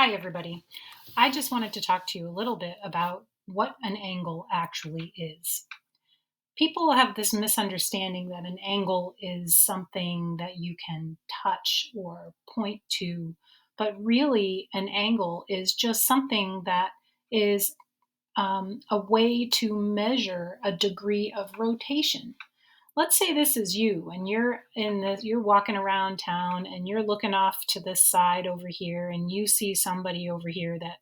Hi, everybody. I just wanted to talk to you a little bit about what an angle actually is. People have this misunderstanding that an angle is something that you can touch or point to, but really, an angle is just something that is a way to measure a degree of rotation. Let's say this is you and you're walking around town and you're looking off to this side over here and you see somebody over here that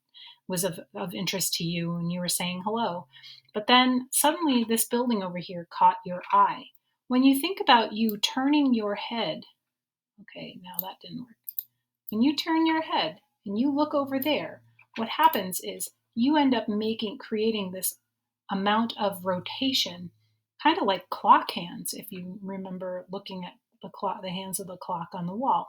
was of interest to you and you were saying hello. But then suddenly this building over here caught your eye. When you think about you turning your head, okay, now that didn't work. When you turn your head and you look over there, what happens is you end up creating this amount of rotation, kind of like clock hands, if you remember looking at the hands of the clock on the wall.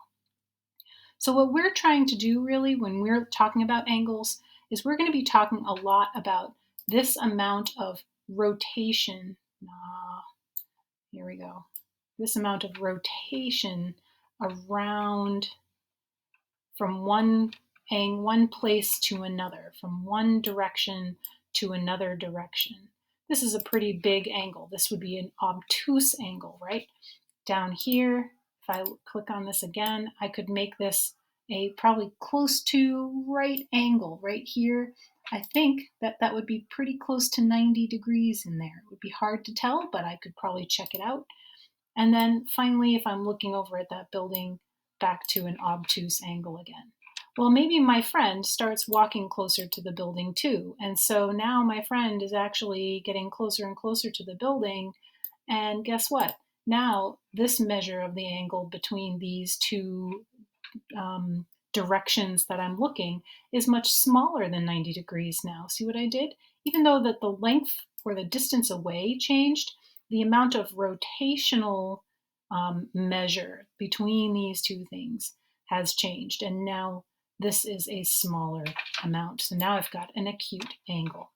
So, what we're trying to do really when we're talking about angles is we're going to be talking a lot about this amount of rotation. Here we go. This amount of rotation around from one place to another, from one direction to another direction. This is a pretty big angle. This would be an obtuse angle, right? Down here, if I click on this again, I could make this a probably close to right angle right here. I think that that would be pretty close to 90 degrees in there. It would be hard to tell, but I could probably check it out. And then finally, if I'm looking over at that building, back to an obtuse angle again. Well, maybe my friend starts walking closer to the building too. And so now my friend is actually getting closer and closer to the building. And guess what? Now, this measure of the angle between these two directions that I'm looking is much smaller than 90 degrees now. See what I did? Even though that the length or the distance away changed, the amount of rotational measure between these two things has changed. And now this is a smaller amount. So now I've got an acute angle.